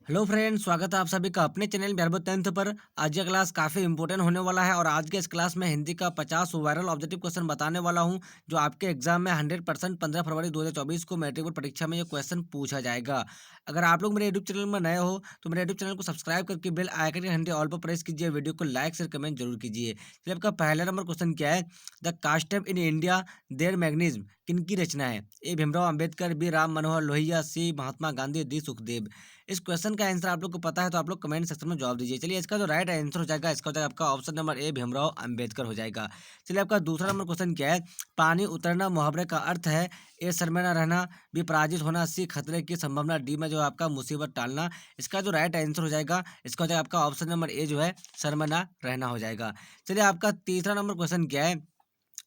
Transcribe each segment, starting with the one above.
Hello friends, स्वागत है आप सभी का अपने चैनल बिहार बोर्ड 10th पर। आज का क्लास काफ़ी इंपॉर्टेंट होने वाला है और आज के इस क्लास में हिंदी का 50 वायरल ऑब्जेक्टिव क्वेश्चन बताने वाला हूं, जो आपके एग्जाम में 100% 15 फरवरी 2024 को मैट्रिक बोर्ड परीक्षा में ये क्वेश्चन पूछा जाएगा। अगर आप लोग मेरे यूट्यूब चैनल में नए हो तो मेरे यूट्यूब चैनल को सब्सक्राइब करके बेल आइकन के घंटे ऑल पर प्रेस कीजिए, वीडियो को लाइक शेयर कमेंट जरूर कीजिए। चलिए, आपका पहला नंबर क्वेश्चन क्या है? The castes in India their mechanism किनकी रचना है? A Bhimrao Ambedkar, B Ram Manohar Lohia, C Mahatma Gandhi, D Sukhdev. इस क्वेश्चन का आंसर आप लोग को पता है तो आप लोग कमेंट सेक्शन में जवाब दीजिए। चलिए, इसका जो राइट आंसर हो जाएगा, इसका हो जाएगा आपका option number A Bhimrao Ambedkar हो जाएगा। चलिए, आपका दूसरा नंबर क्वेश्चन क्या है? पानी उतरना मुहावरे का अर्थ है? ए शर्मे ना रहना, बी पराजित होना, सी खतरे की संभावना, डी में जो है आपका मुसीबत टालना। इसका जो राइट आंसर हो जाएगा, इसका हो जाएगा आपका ऑप्शन नंबर ए जो है शर्मे ना रहना हो जाएगा। चलिए, आपका तीसरा नंबर क्वेश्चन क्या है?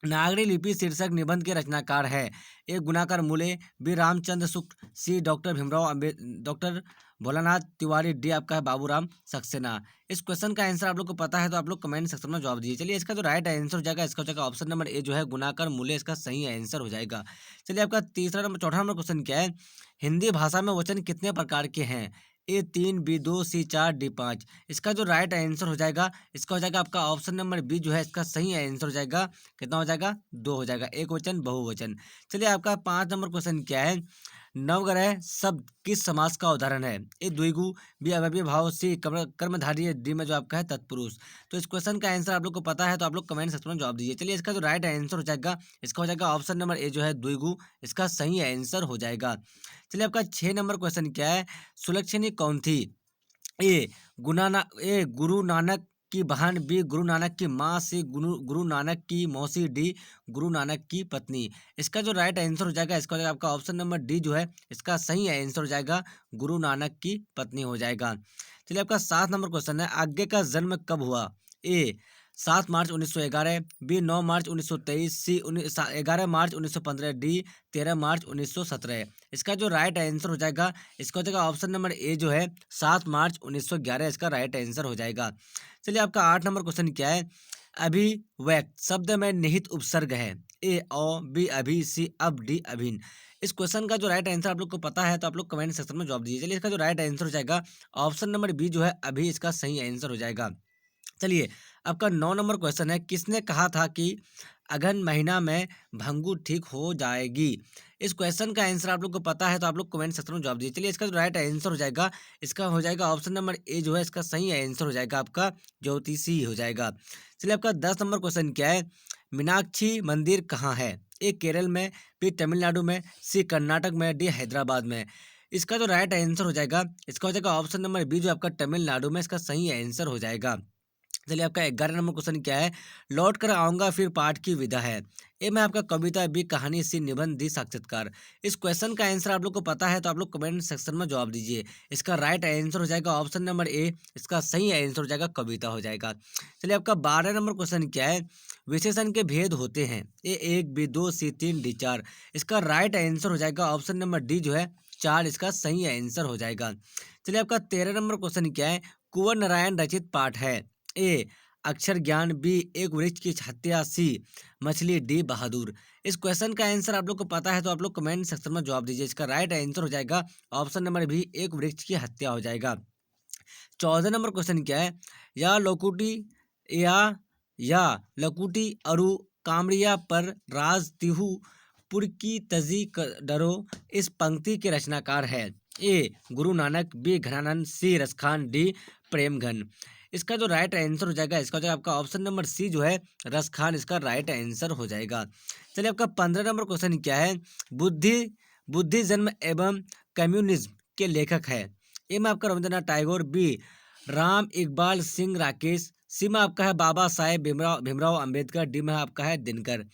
नागरी लिपि शीर्षक निबंध के रचनाकार है? ए गुणाकर मूले, बी रामचंद्र शुक्ल, सी डॉक्टर भोलानाथ तिवारी, डी आपका है बाबूराम सक्सेना। इस क्वेश्चन का आंसर आप लोग को पता है तो आप लोग कमेंट सेक्शन में जवाब दीजिए। चलिए, इसका जो राइट आंसर हो जाएगा, इसका हो जाएगा ऑप्शन नंबर ए जो है गुणाकर मूले, इसका सही आंसर हो जाएगा। चलिए, आपका चौथा नंबर क्वेश्चन क्या है? हिंदी भाषा में वचन कितने प्रकार के हैं? ए 3, बी 2, सी 4, डी 5। इसका जो राइट आंसर हो जाएगा, इसका हो जाएगा आपका ऑप्शन नंबर बी जो है इसका सही आंसर हो जाएगा। कितना हो जाएगा? 2 हो जाएगा, एक वचन बहुवचन। चलिए, आपका 5 नंबर क्वेश्चन क्या है? नवग्रह शब्द किस समास का उदाहरण है? ए द्विगु, बी अव्ययी भाव, सी कर्मधारय, डी में जो आपका है तत्पुरुष। तो इस क्वेश्चन का आंसर आप लोग को पता है तो आप लोग कमेंट सेक्शन में जवाब दीजिए। चलिए, इसका जो राइट आंसर हो जाएगा, इसका हो जाएगा ऑप्शन नंबर ए जो है द्विगु, इसका सही आंसर हो जाएगा। चलिए, आपका 6 नंबर क्वेश्चन क्या है? सुलक्षणी कौन थी? ए गुरु नानक की बहन, बी गुरु नानक की माँ, सी गुरु नानक की मौसी, डी गुरु नानक की पत्नी। इसका जो राइट आंसर हो जाएगा, इसका हो जाएगा आपका ऑप्शन नंबर डी जो है इसका सही आंसर हो जाएगा, गुरु नानक की पत्नी हो जाएगा। चलिए, आपका 7 नंबर क्वेश्चन है, आज्ञे का जन्म कब हुआ? ए 7 मार्च 1911, बी 9 मार्च 1923, सी 11 मार्च 1915, डी 13 मार्च 1917। इसका जो राइट आंसर हो जाएगा, इसका हो जाएगा ऑप्शन नंबर ए जो है 7 मार्च 1911, इसका राइट आंसर हो जाएगा। चलिए, आपका 8 नंबर क्वेश्चन क्या है? अभिव्यक्त शब्द में निहित उपसर्ग है? ए औ, बी अभी, सी अब, डी अभिन। इस क्वेश्चन का जो राइट आंसर आप लोग को पता है तो आप लोग कमेंट सेक्शन में जवाब दीजिए। चलिए, इसका जो राइट आंसर हो जाएगा, ऑप्शन नंबर बी जो है अभी, इसका सही आंसर हो जाएगा। चलिए, आपका 9 नंबर क्वेश्चन है, किसने कहा था कि अगहन महीना में भंगू ठीक हो जाएगी? इस क्वेश्चन का आंसर आप लोग को पता है तो आप लोग कमेंट सेक्शन में जवाब दीजिए। चलिए, इसका जो राइट आंसर हो जाएगा, इसका हो जाएगा ऑप्शन नंबर ए जो है इसका सही आंसर हो जाएगा, आपका ज्योतिषी हो जाएगा। चलिए, आपका 10 नंबर क्वेश्चन क्या है? मीनाक्षी मंदिर कहाँ है? ए केरल में, बी तमिलनाडु में, सी कर्नाटक में, डी हैदराबाद में। इसका जो राइट आंसर हो जाएगा, इसका हो जाएगा ऑप्शन नंबर बी जो आपका तमिलनाडु में, इसका सही आंसर हो जाएगा। चलिए, आपका 11 नंबर क्वेश्चन क्या है? लौट कर आऊँगा फिर पाठ की विधा है। ए में आपका कविता, बी कहानी, सी निबंध, डी साक्षात्कार। इस क्वेश्चन का आंसर आप लोग को पता है तो आप लोग कमेंट सेक्शन में जवाब दीजिए। इसका राइट आंसर हो जाएगा ऑप्शन नंबर ए, इसका सही आंसर हो जाएगा कविता हो जाएगा। चलिए, आपका 12 नंबर क्वेश्चन क्या है? विशेषण के भेद होते हैं? ए 1, बी 2, सी 3, डी 4। इसका राइट आंसर हो जाएगा ऑप्शन नंबर डी जो है 4, इसका सही आंसर हो जाएगा। चलिए, आपका 13 नंबर क्वेश्चन क्या है? कुंवर नारायण रचित पाठ है? ए अक्षर ज्ञान, बी एक वृक्ष की हत्या, सी मछली, डी बहादुर। इस क्वेश्चन का आंसर आप लोग को पता है तो आप लोग कमेंट सेक्शन में जवाब दीजिए। इसका राइट आंसर हो जाएगा ऑप्शन नंबर बी, एक वृक्ष की हत्या हो जाएगा। 14 नंबर क्वेश्चन क्या है? या लकुटी या या लकुटी अरु कामरिया पर राज तिहु पुर की तजी डरो, इस पंक्ति के रचनाकार है? ए गुरु नानक, बी घनानंद, सी रसखान, डी प्रेमघन। इसका जो राइट आंसर हो जाएगा, इसका हो जाएगा आपका ऑप्शन नंबर सी जो है रसखान, इसका राइट आंसर हो जाएगा। चलिए, आपका 15 नंबर क्वेश्चन क्या है? बुद्धि बुद्धि जन्म एवं कम्युनिज्म के लेखक है? ए में आपका रविंद्रनाथ टैगोर, बी राम इकबाल सिंह राकेश, सी में आपका है बाबा साहेब भीमराव भीमराव अंबेडकर, डी में आपका है दिनकर।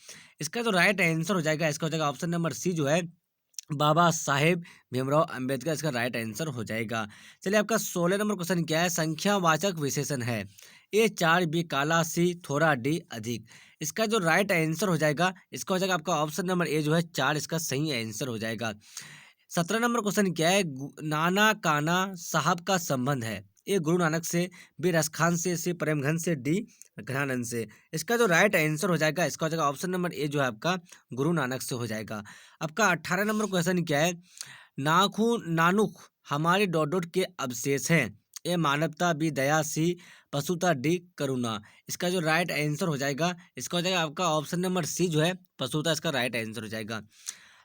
इसका जो राइट आंसर हो जाएगा, इसका हो जाएगा ऑप्शन नंबर सी जो है बाबा साहेब भीमराव अंबेडकर, इसका राइट आंसर हो जाएगा। चलिए, आपका 16 नंबर क्वेश्चन क्या है? संख्यावाचक विशेषण है? ए 4, बी काला, सी थोड़ा, डी अधिक। इसका जो राइट आंसर हो जाएगा, इसका हो जाएगा आपका ऑप्शन नंबर ए जो है 4, इसका सही आंसर हो जाएगा। 17 नंबर क्वेश्चन क्या है? नाना काना साहब का संबंध है? ए गुरु नानक से, बी रसखान से, सी प्रेमघन से, डी घनानंद से। इसका जो राइट आंसर हो जाएगा, इसका हो जाएगा ऑप्शन नंबर ए जो है आपका गुरु नानक से हो जाएगा। आपका 18 नंबर क्वेश्चन क्या है? नाखून नानुक हमारी डॉट डॉट के अवशेष हैं। ए मानवता, बी दया, सी पशुता, डी करुणा। इसका जो राइट आंसर हो जाएगा, इसका हो जाएगा आपका ऑप्शन नंबर सी जो है पशुता, इसका राइट आंसर हो जाएगा।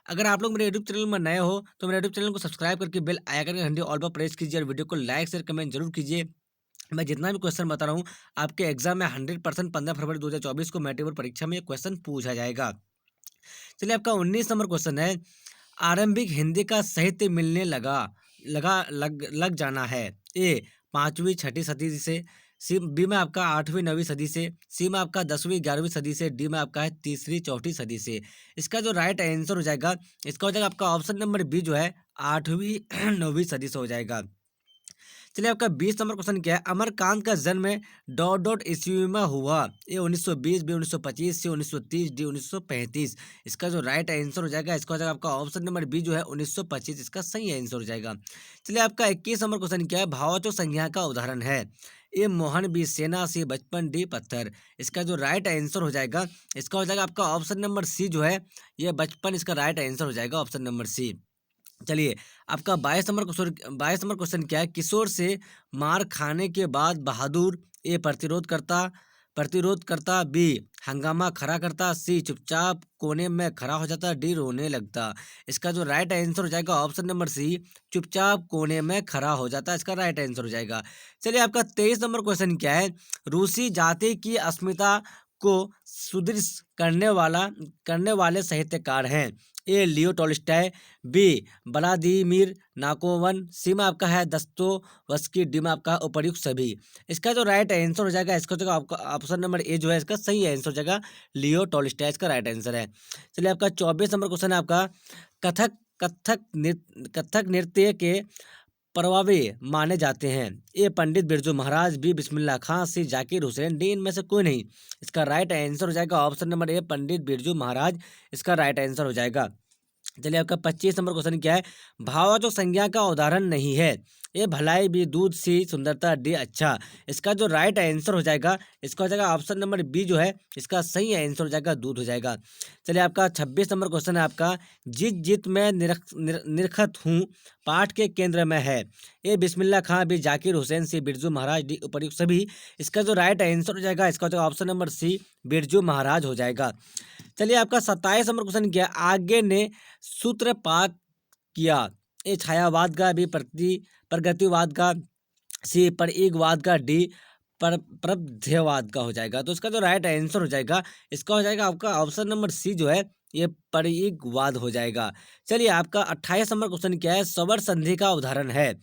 अगर आप लोग मेरे यूट्यूब चैनल में नए हो तो मेरे यूट्यूब चैनल को सब्सक्राइब करके बेल आइकन के घंटे ऑल पर प्रेस कीजिए और वीडियो को लाइक शेयर कमेंट जरूर कीजिए। मैं जितना भी क्वेश्चन बता रहा हूँ आपके एग्जाम में 100% 15 फरवरी 2024 को मैट्रिक बोर्ड परीक्षा में ये क्वेश्चन पूछा जाएगा। चलिए आपका 19 नंबर क्वेश्चन है। आरंभिक हिंदी का साहित्य मिलने लग जाना है। ए 5वीं 6वीं सदी से, सी बी में आपका 8वीं 9वीं सदी से, सी में आपका 10वीं 11वीं सदी से, डी में आपका है 3री 4ठी सदी से। इसका जो राइट आंसर हो जाएगा, इसका हो जाएगा आपका ऑप्शन नंबर बी जो है 8वीं 9वीं सदी से हो जाएगा। चलिए आपका 20 नंबर क्वेश्चन क्या है। अमरकांत का जन्म डॉट डॉट ईस्वी में हुआ। ए 1920, बी 1925, सी 1930, डी 1935। इसका जो राइट आंसर हो जाएगा, इसका हो जाएगा आपका ऑप्शन नंबर बी जो है 1925, इसका सही आंसर हो जाएगा। चलिए आपका 21 नंबर क्वेश्चन क्या है। भाववाचक संज्ञा का उदाहरण है। ए मोहन, बी सेना, सी बचपन, डी पत्थर। इसका जो राइट आंसर हो जाएगा, इसका हो जाएगा आपका ऑप्शन नंबर सी जो है ये बचपन, इसका राइट आंसर हो जाएगा ऑप्शन नंबर सी। चलिए आपका 22 नंबर क्वेश्चन क्या है। किशोर से मार खाने के बाद बहादुर ए प्रतिरोध करता, बी हंगामा खड़ा करता, सी चुपचाप कोने में खड़ा हो जाता, डी रोने लगता। इसका जो राइट आंसर हो जाएगा ऑप्शन नंबर सी चुपचाप कोने में खड़ा हो जाता, इसका राइट आंसर हो जाएगा। चलिए आपका 23 नंबर क्वेश्चन क्या है। रूसी जाति की अस्मिता को सुदृढ़ करने वाले साहित्यकार हैं। ए लियो टॉल्स्टॉय, बी व्लादिमीर नाकोवन, सी में आपका है दस्तोवस्की, डी में आपका है उपर्युक्त सभी। इसका जो राइट आंसर हो जाएगा, इसका जो आपका ऑप्शन नंबर ए जो है इसका सही आंसर हो जाएगा लियो टॉल्स्टॉय, इसका राइट आंसर है। चलिए आपका 24 नंबर क्वेश्चन है आपका। कथक कथक नृत्य के परवावे माने जाते हैं। ए पंडित बिरजू महाराज, बी बिस्मिल्लाह खां, सी जाकिर हुसैन, डी इनमें से कोई नहीं। इसका राइट आंसर हो जाएगा option number A Pandit Birju Maharaj, इसका राइट आंसर हो जाएगा। चलिए आपका 25 नंबर क्वेश्चन क्या है। भाववाचक संज्ञा का उदाहरण नहीं है। ए भलाई, बी दूध, सी सुंदरता, डी अच्छा। इसका जो राइट आंसर हो जाएगा, इसका हो जाएगा ऑप्शन नंबर बी जो है इसका सही आंसर हो जाएगा दूध हो जाएगा। चलिए आपका 26 नंबर क्वेश्चन है आपका। जीत जीत में निरखत हूँ पाठ के केंद्र में है। ए बिस्मिल्लाह खां, बी जाकिर हुसैन, सी बिरजू महाराज, डी उपर्युक्त सभी। इसका जो राइट आंसर हो जाएगा, इसका हो जाएगा option number C Birju Maharaj हो जाएगा। चलिए आपका 27 नंबर क्वेश्चन क्या है। आगे ने सूत्रपात किया। ए छायावाद का, बी प्रगतिवाद का, सी परईगवाद का, डी परध्यावाद का हो जाएगा। तो इसका जो राइट आंसर हो जाएगा, इसका हो जाएगा आपका ऑप्शन नंबर सी जो है ये परईगवाद हो जाएगा। चलिए आपका 28 नंबर क्वेश्चन क्या है। स्वर संधि का उदाहरण है।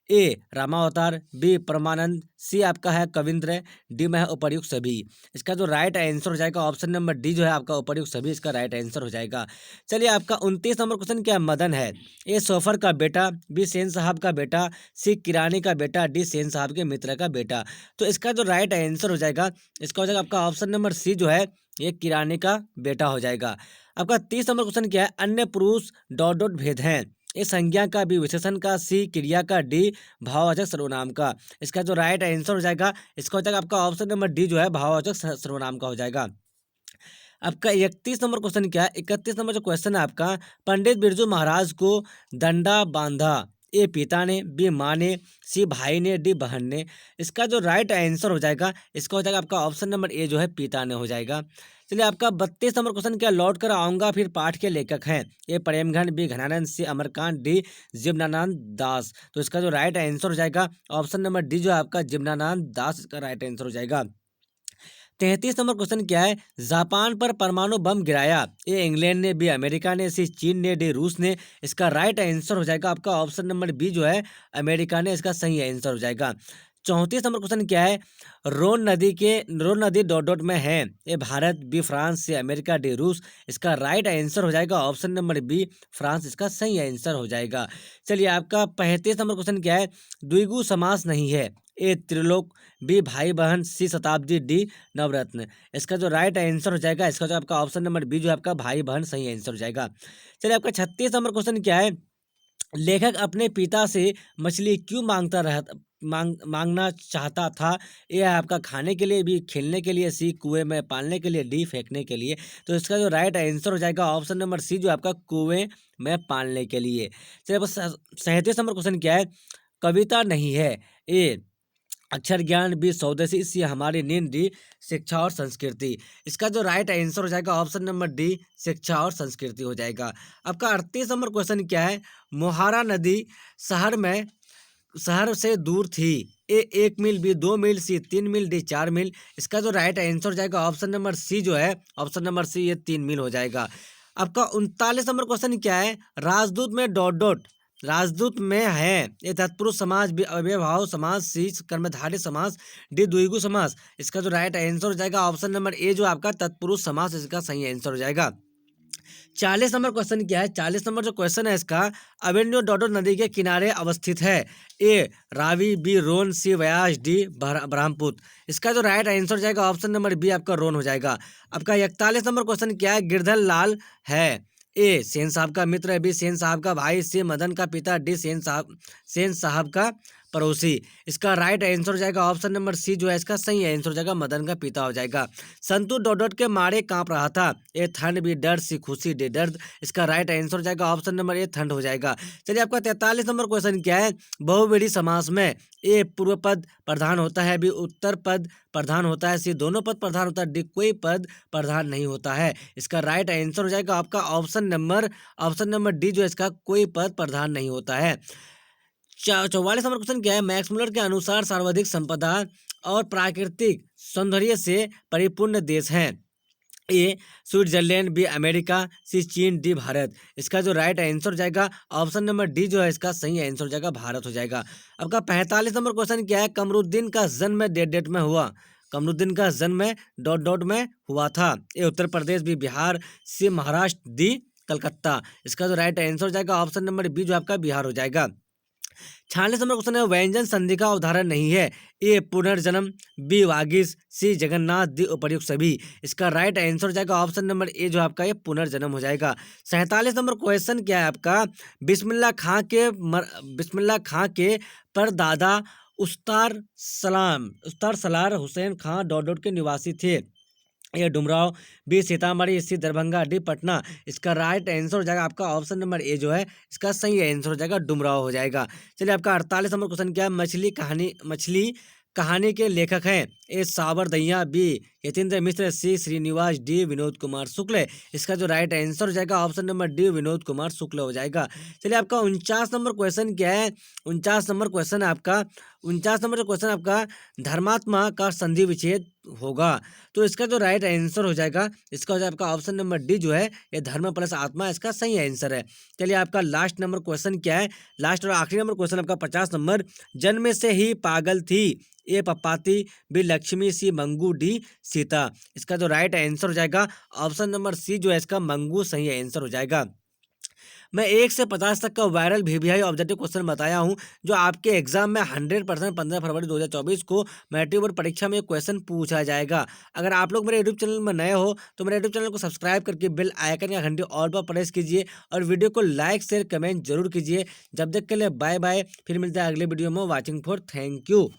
ए रामावतार, बी परमानंद, सी आपका है कविंद्र, डी में है उपर्युक्त सभी। इसका जो राइट आंसर हो जाएगा ऑप्शन नंबर डी जो है आपका उपर्युक्त सभी, इसका राइट आंसर हो जाएगा। चलिए आपका 29 नंबर क्वेश्चन क्या है। मदन है। ए सोफर का बेटा, बी सेन साहब का बेटा, सी किरानी का बेटा, डी सेन साहब के मित्र का बेटा। तो इसका जो राइट आंसर हो जाएगा, इसका हो जाएगा आपका ऑप्शन नंबर सी जो है ये किरानी का बेटा हो जाएगा। आपका 30 नंबर क्वेश्चन क्या है। अन्य पुरुष डॉट डॉट भेद हैं। ए संज्ञा का, बी विशेषण का, सी क्रिया का, डी भाववाचक सर्वनाम का। इसका जो राइट आंसर हो जाएगा, इसका हो जाएगा आपका ऑप्शन नंबर डी जो है भाववाचक सर्वनाम का हो जाएगा। आपका 31 नंबर क्वेश्चन क्या है। 31 नंबर जो क्वेश्चन है आपका। पंडित बिरजू महाराज को डंडा बांधा। ए पिता ने, बी माँ ने, सी भाई ने, डी बहन ने। इसका जो राइट आंसर हो जाएगा, इसका हो जाएगा आपका ऑप्शन नंबर ए जो है पिता ने हो जाएगा। चलिए आपका 32 नंबर क्वेश्चन क्या। लौट कर आऊंगा फिर पाठ के लेखक हैं। ए प्रेमघन, बी घनानंद, सी अमरकांत, डी जिवनानंद दास। तो इसका जो राइट आंसर हो जाएगा ऑप्शन नंबर डी जो है आपका जिवनानंद दास, इसका राइट आंसर हो जाएगा। 33 नंबर क्वेश्चन क्या है। जापान पर परमाणु बम गिराया। ए इंग्लैंड ने, बी अमेरिका ने, सी चीन ने, डी रूस ने। इसका राइट आंसर हो जाएगा आपका ऑप्शन नंबर बी जो है अमेरिका ने, इसका सही आंसर हो जाएगा। 34 नंबर क्वेश्चन क्या है। रोन नदी डॉट डॉट में है। A Bharat, B France, C America, D रूस। इसका राइट आंसर हो जाएगा ऑप्शन नंबर बी फ्रांस, इसका सही आंसर हो जाएगा। चलिए आपका 35 नंबर क्वेश्चन क्या है। द्विगु समास नहीं है। ए त्रिलोक, बी भाई बहन, सी शताब्दी, डी नवरत्न। इसका जो राइट आंसर हो जाएगा, इसका जो आपका ऑप्शन नंबर बी जो है आपका भाई बहन सही आंसर हो जाएगा। चलिए आपका 36 नंबर क्वेश्चन क्या है। लेखक अपने पिता से मछली क्यों मांगना चाहता था। ए है आपका खाने के लिए, बी खेलने के लिए, सी कुएं में पालने के लिए, डी फेंकने के लिए। तो इसका जो राइट आंसर हो जाएगा ऑप्शन नंबर सी, जो आपका कुएं में पालने के लिए। चलिए बस 37 नंबर क्वेश्चन क्या है, कविता नहीं है। ए अक्षर ज्ञान, बी स्वदेशी, सी हमारी नींद, डी शिक्षा और संस्कृति। इसका जो राइट आंसर हो जाएगा ऑप्शन नंबर डी, शिक्षा और संस्कृति हो जाएगा। आपका 38 नंबर क्वेश्चन क्या है, मोहारा नदी शहर से दूर थी। ए 1 मील, बी 2 मील, सी 3 मील, डी 4 मील। इसका जो राइट आंसर हो जाएगा ऑप्शन नंबर सी, जो है ऑप्शन नंबर सी, ये 3 मील हो जाएगा। आपका 39 नंबर क्वेश्चन क्या है, राजदूत में डॉट डॉट, राजदूत में है। ये तत्पुरुष समास, बी अव्ययभाव समास, सी कर्मधारय समास, डी द्विगु समास। इसका जो राइट आंसर हो जाएगा ऑप्शन नंबर ए, जो आपका तत्पुरुष समास, इसका सही आंसर हो जाएगा। 40 नंबर क्वेश्चन क्या है, 40 नंबर जो क्वेश्चन है इसका, अवेन्यू डोडो नदी के किनारे अवस्थित है। ए रावी, बी रोन, सी व्यास, डी ब्रह्मपुत्र। इसका जो राइट आंसर हो जाएगा ऑप्शन नंबर बी, आपका रोन हो जाएगा। आपका 41 नंबर क्वेश्चन क्या है, गिरधर लाल है। ए सेन साहब का मित्र है, बी सेन साहब का भाई, सी मदन का पिता, डी सेन साहब का पड़ोसी। इसका राइट आंसर हो जाएगा ऑप्शन नंबर सी, जो है इसका सही आंसर हो जाएगा, मदन का पिता हो जाएगा। संतू डॉट के मारे कांप रहा था। ए ठंड, बी डर, सी खुशी, डी दर्द। इसका राइट आंसर हो जाएगा ऑप्शन नंबर ए, ठंड हो जाएगा। चलिए आपका 43 नंबर क्वेश्चन क्या है, बहुव्रीहि समास में ए पूर्व पद प्रधान होता है, बी उत्तर पद प्रधान होता है, सी दोनों पद प्रधान होता है, डी कोई पद प्रधान नहीं होता है। इसका राइट आंसर हो जाएगा आपका ऑप्शन नंबर डी, जो इसका कोई पद प्रधान नहीं होता है। 44 नंबर क्वेश्चन क्या है, मैक्स मुलर के अनुसार सर्वाधिक संपदा और प्राकृतिक सौंदर्य से परिपूर्ण देश है। ए स्विट्जरलैंड, बी अमेरिका, सी चीन, डी भारत। इसका जो राइट आंसर हो जाएगा ऑप्शन नंबर डी, जो है इसका सही आंसर हो जाएगा, भारत हो जाएगा। आपका 45 नंबर क्वेश्चन क्या है, कमरुद्दीन का जन्म डेट में हुआ। कमरुद्दीन का जन्म डॉट में हुआ था। ए उत्तर प्रदेश, बी बिहार, सी महाराष्ट्र, डी कलकत्ता। इसका जो राइट आंसर हो जाएगा ऑप्शन नंबर बी, जो आपका बिहार हो जाएगा। 46 नंबर क्वेश्चन है, व्यंजन संधि का उदाहरण नहीं है। ए पुनर्जन्म, बी वागिस, सी जगन्नाथ, डी उपर्युक्त सभी। इसका राइट आंसर हो जाएगा ऑप्शन नंबर ए, जो आपका ये पुनर्जन्म हो जाएगा। 47 नंबर क्वेश्चन क्या है आपका, बिस्मिल्लाह खां के परदादा उस्तार सलार हुसैन खां डॉट के निवासी थे। ए डुमराव, बी सीतामढ़ी, सी दरभंगा, डी पटना। इसका राइट आंसर हो जाएगा आपका ऑप्शन नंबर ए, जो है इसका सही आंसर हो जाएगा, डुमराव हो जाएगा। चलिए आपका 48 नंबर क्वेश्चन क्या है, मछली कहानी के लेखक हैं। A Sabar Dahiya, B Yatindra Mishra, C Srinivas, D Vinod Kumar Shukla. इसका जो राइट आंसर हो जाएगा option number D, Vinod Kumar Shukla हो जाएगा। चलिए आपका 49 नंबर क्वेश्चन क्या है, 49 नंबर क्वेश्चन आपका धर्मात्मा का संधि विच्छेद होगा। तो इसका जो राइट आंसर हो जाएगा, इसका हो जाएगा आपका ऑप्शन नंबर डी, जो है ये धर्म प्लस आत्मा, इसका सही आंसर है। चलिए आपका लास्ट नंबर क्वेश्चन क्या है, लास्ट और आखिरी नंबर क्वेश्चन आपका 50 नंबर, जन्म से ही पागल थी। ए पप्पाती, बी लक्ष्मी, सी मंगू, डी सीता। इसका जो राइट आंसर हो जाएगा ऑप्शन नंबर सी, जो है इसका मंगू सही आंसर हो जाएगा। मैं 1 से 50 तक का वायरल वीवीआई ऑब्जेक्टिव क्वेश्चन बताया हूं, जो आपके एग्जाम में 100% 15 फरवरी 2024 को मैट्रिक बोर्ड परीक्षा में क्वेश्चन पूछा जाएगा। अगर आप लोग मेरे यूट्यूब चैनल में नए हो तो मेरे यूट्यूब चैनल को सब्सक्राइब करके बेल आइकन या घंटी ऑल पर प्रेस कीजिए और वीडियो को लाइक शेयर कमेंट जरूर कीजिए। जब तक के लिए बाय बाय, फिर मिलते हैं अगले वीडियो में। Watching for, thank you.